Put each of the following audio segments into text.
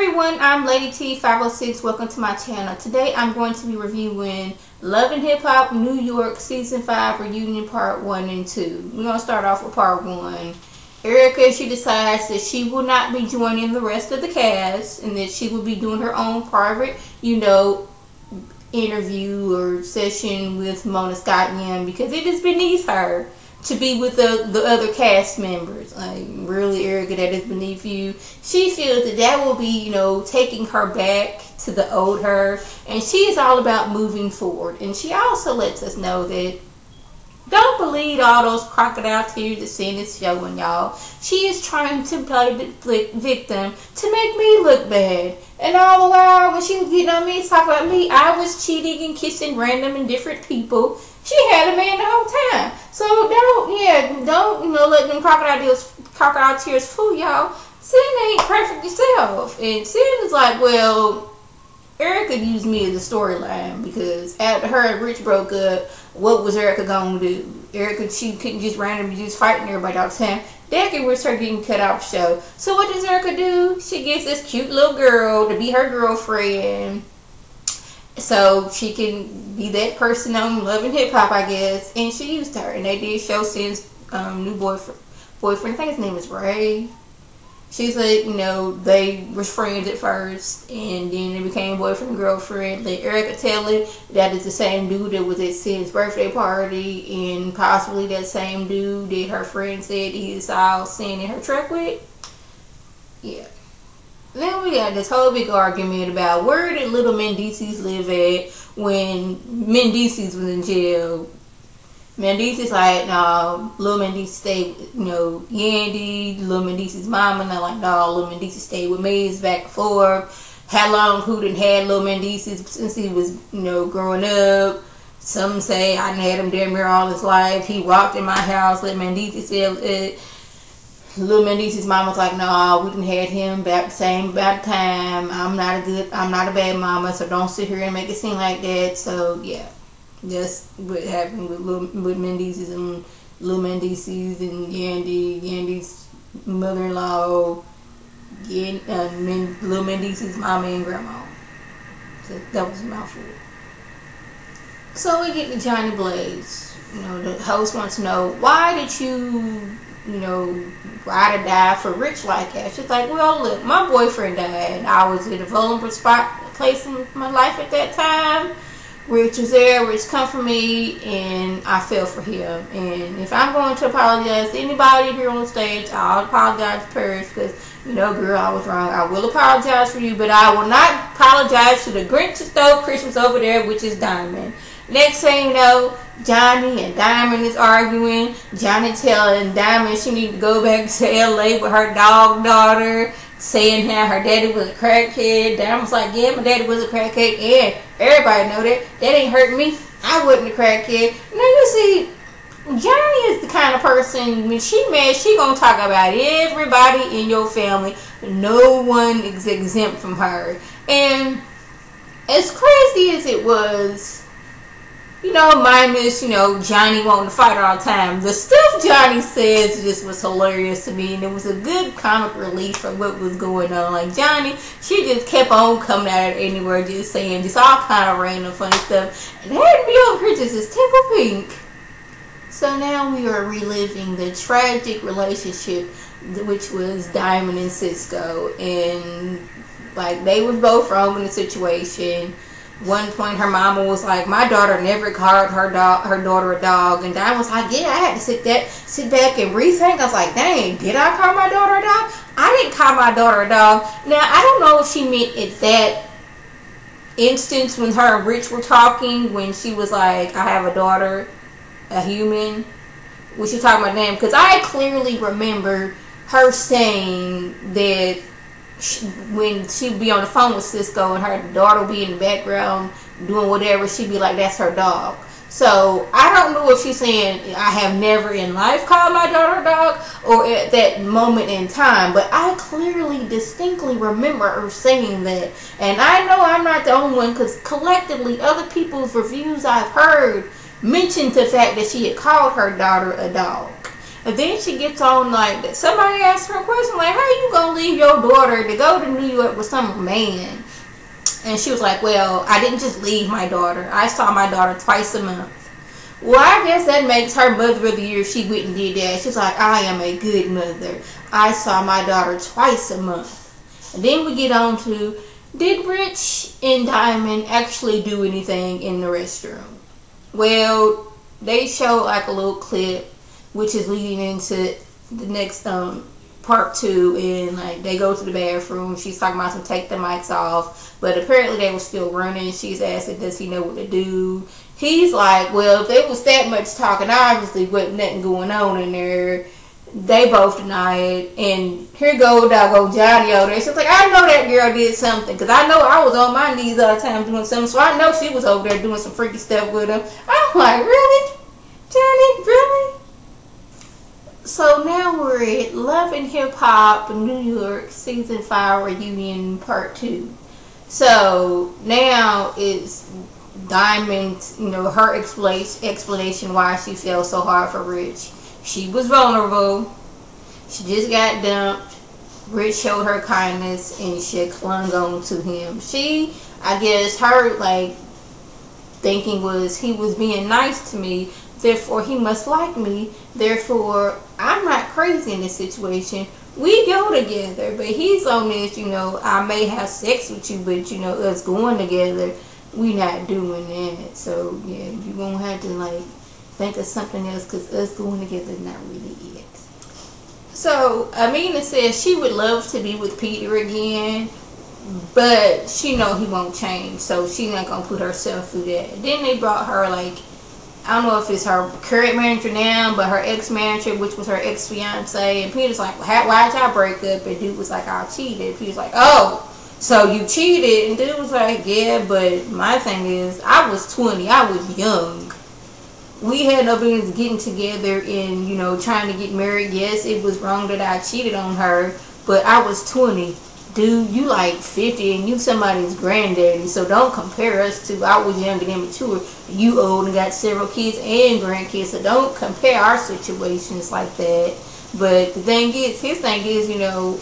everyone, I'm Lady T506. Welcome to my channel. Today I'm going to be reviewing Love and Hip Hop New York Season 5 Reunion Part 1 and 2. We're going to start off with Part 1. Erica, she decides that she will not be joining the rest of the cast and that she will be doing her own private, interview or session with Mona Scott Young because it is beneath her to be with the other cast members. Like, really, Erica, that is beneath you. She feels that will be, taking her back to the old her. And she is all about moving forward. And she also lets us know that don't believe all those crocodile tears that Sin is showing y'all. She is trying to play the victim to make me look bad. And all the while, when she was getting on me, talking about me, I was cheating and kissing random and different people. She had a man the whole time. So don't let them crocodile tears fool y'all. Sin ain't perfect herself. And Sin is like, well, Erica used me as a storyline because after her and Rich broke up, what was Erica gonna do? Erica, she couldn't just randomly just fighting everybody all the time. That was her getting cut off the show. So what does Erica do? She gets this cute little girl to be her girlfriend, so she can be that person on Love and Hip Hop, I guess. And she used her, and they did show Sin's new boyfriend. I think his name is Ray. She's like, they were friends at first, and then they became boyfriend and girlfriend. Let Erica tell it that is the same dude that was at Sin's birthday party, and possibly that same dude that her friend said he saw Sin in her truck with. Yeah. Then we got this whole big argument about where did Little Mendeecees live at when Mendeecees was in jail. Mendeecees like, no, Little Mendeecees stayed with, Yandy, Little Mendeecees' mama, and they're like, no, Little Mendeecees stayed with Maze back and forth. How long who done had Little Mendeecees since he was, growing up. Some say I done had him damn near all his life. He walked in my house, Little Mendeecees said Little Mendeecees' mama was like, no, we done had him about the time. I'm not a bad mama, so don't sit here and make it seem like that. So yeah. That's what happened with Mendeecees and Little Mendeecees and Yandy's mother-in-law, Little Mendeecees' mama and grandma. So that was a mouthful. So we get to Johnny Blaze. The host wants to know, why did you, ride or die for Rich like that? She's like, well, look, my boyfriend died. I was in a vulnerable place in my life at that time. Rich was there, Rich come for me, and I fell for him. And if I'm going to apologize to anybody here on stage, I'll apologize to Paris because, girl, I was wrong. I will apologize for you, but I will not apologize to the Grinch who stole Christmas over there, which is Diamond. Next thing you know, Johnny and Diamond is arguing. Johnny telling Diamond she need to go back to LA with her dog daughter, saying how her daddy was a crackhead. Diamond's like, yeah, my daddy was a crackhead, and everybody know that. That ain't hurt me. I wasn't a crackhead. Now you see, Johnny is the kind of person, when she mad, she gonna talk about everybody in your family. No one is exempt from her. And as crazy as it was, minus, Johnny wanting to fight all the time, the stuff Johnny says just was hilarious to me, and it was a good comic relief for what was going on. Like, Johnny, she just kept on coming at it anywhere, just saying just all kind of random funny stuff, and had me over here just as tickle pink. So now we are reliving the tragic relationship, which was Diamond and Cisco, and like, they were both wrong in the situation. One point, her mama was like, my daughter never called her daughter a dog. And Diamond was like, yeah, I had to sit back and rethink. I was like, dang, did I call my daughter a dog? I didn't call my daughter a dog. Now, I don't know if she meant at that instance when her and Rich were talking, when she was like, I have a daughter, a human. Was she talking about them? Because I clearly remember her saying that when she'd be on the phone with Cisco and her daughter would be in the background doing whatever, she'd be like, that's her dog. So I don't know if she's saying I have never in life called my daughter a dog or at that moment in time, but I clearly distinctly remember her saying that. And I know I'm not the only one, because collectively other people's reviews I've heard mentioned the fact that she had called her daughter a dog. And then she gets on like somebody asked her a question like, "How you gonna leave your daughter to go to New York with some man?" And she was like, "Well, I didn't just leave my daughter. I saw my daughter twice a month." Well, I guess that makes her mother of the year if she went and did that. She's like, "I am a good mother. I saw my daughter twice a month." And then we get on to, did Rich and Diamond actually do anything in the restroom? Well, they show like a little clip, which is leading into the next part 2, and like they go to the bathroom. She's talking about some take the mics off, but apparently they were still running. She's asking, does he know what to do? He's like, well, if there was that much talking, obviously wasn't nothing going on in there. They both deny it, and here go doggo Johnny over there. She's like, I know that girl did something, because I know I was on my knees all the time doing something, so I know she was over there doing some freaky stuff with him. I'm like, really? Johnny, really? So now we're at Love and Hip Hop New York Season 5 Reunion Part 2. So now it's Diamond, her explanation why she fell so hard for Rich. She was vulnerable. She just got dumped. Rich showed her kindness and she clung on to him. I guess her thinking was, he was being nice to me, therefore he must like me, therefore I'm not crazy in this situation. We go together, but he's on this, I may have sex with you, but us going together, we not doing that. So yeah, you gonna have to think of something else, because us going together is not really it. So Amina says she would love to be with Peter again, but she know he won't change, so she's not gonna put herself through that. Then they brought her I don't know if it's her current manager now, but her ex-manager, which was her ex-fiance, and Peter's like, well, why'd y'all break up? And dude was like, I cheated. Peter's like, oh, so you cheated? And dude was like, yeah, but my thing is, I was 20, I was young. We had no business getting together and, trying to get married. Yes, it was wrong that I cheated on her, but I was 20. Dude, you 50 and you somebody's granddaddy, so don't compare us to, I was young and immature, you old and got several kids and grandkids, so don't compare our situations like that. But the thing is, his thing is,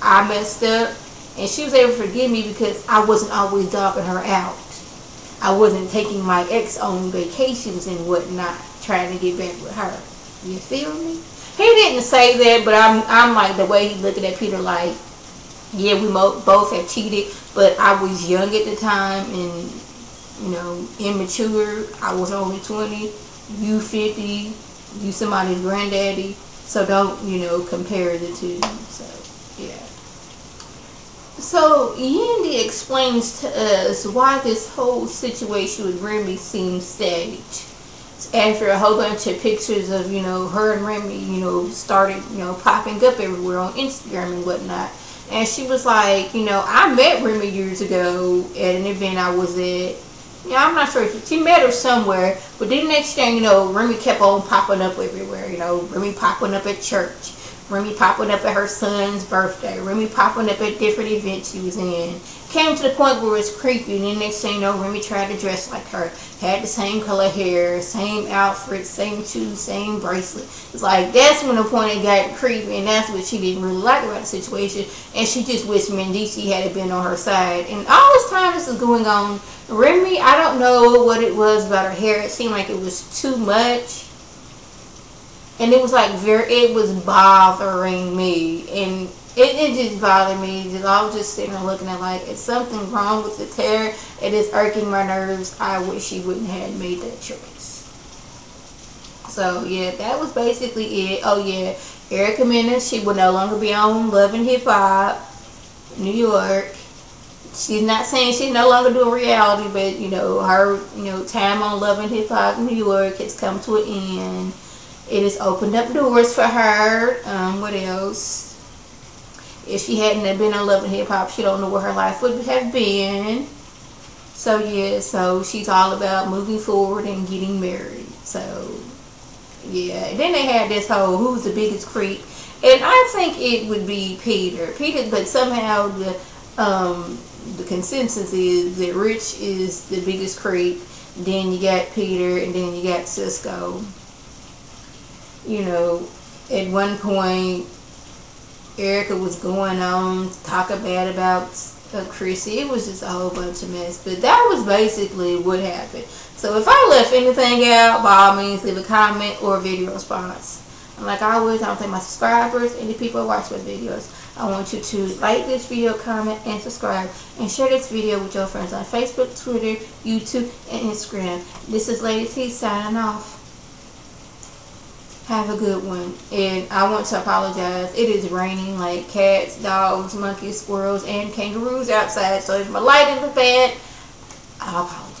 I messed up and she was able to forgive me because I wasn't always dogging her out. I wasn't taking my ex on vacations and whatnot, trying to get back with her. You feel me? He didn't say that, but I'm like, the way he looking at Peter yeah, we both have cheated, but I was young at the time and, immature. I was only 20, you 50, you somebody's granddaddy, so don't, compare the two. So, yeah. So, Yandy explains to us why this whole situation with Remy seems staged. After a whole bunch of pictures of, her and Remy, started, popping up everywhere on Instagram and whatnot. And she was like, I met Remy years ago at an event I was at. I'm not sure if she met her somewhere, but then next thing, Remy kept on popping up everywhere. Remy popping up at church, Remy popping up at her son's birthday, Remy popping up at different events she was in. Came to the point where it's creepy, and then next thing you know, Remy tried to dress like her. Had the same color hair, same outfit, same shoes, same bracelet. It's that's when the point it got creepy, and that's what she didn't really like about the situation. And she just wished Mendici had been on her side. And all this time this is going on, Remy, I don't know what it was about her hair. It seemed like it was too much. And it was it was bothering me. And it just bothered me. I was just sitting there looking at is something wrong with the hair? It is irking my nerves. I wish she wouldn't have made that choice. So yeah, that was basically it. Oh yeah, Erica Mena, she will no longer be on Love and Hip Hop New York. She's not saying she's no longer doing reality, but her time on Love and Hip Hop New York has come to an end. It has opened up doors for her. What else? If she hadn't been on Love and Hip Hop, she don't know where her life would have been. So yeah, so she's all about moving forward and getting married. So yeah, and then they had this whole who's the biggest creep, and I think it would be Peter. But somehow the consensus is that Rich is the biggest creep. Then you got Peter, and then you got Cisco. At one point, Erica was going on talking bad about Chrissy. It was just a whole bunch of mess. But that was basically what happened. So if I left anything out, by all means, leave a comment or a video response. And like always, I want to thank my subscribers and the people who watch my videos. I want you to like this video, comment, and subscribe. And share this video with your friends on Facebook, Twitter, YouTube, and Instagram. This is Lady T signing off. Have a good one. And I want to apologize. It is raining like cats, dogs, monkeys, squirrels, and kangaroos outside. So if my light is bad, I apologize.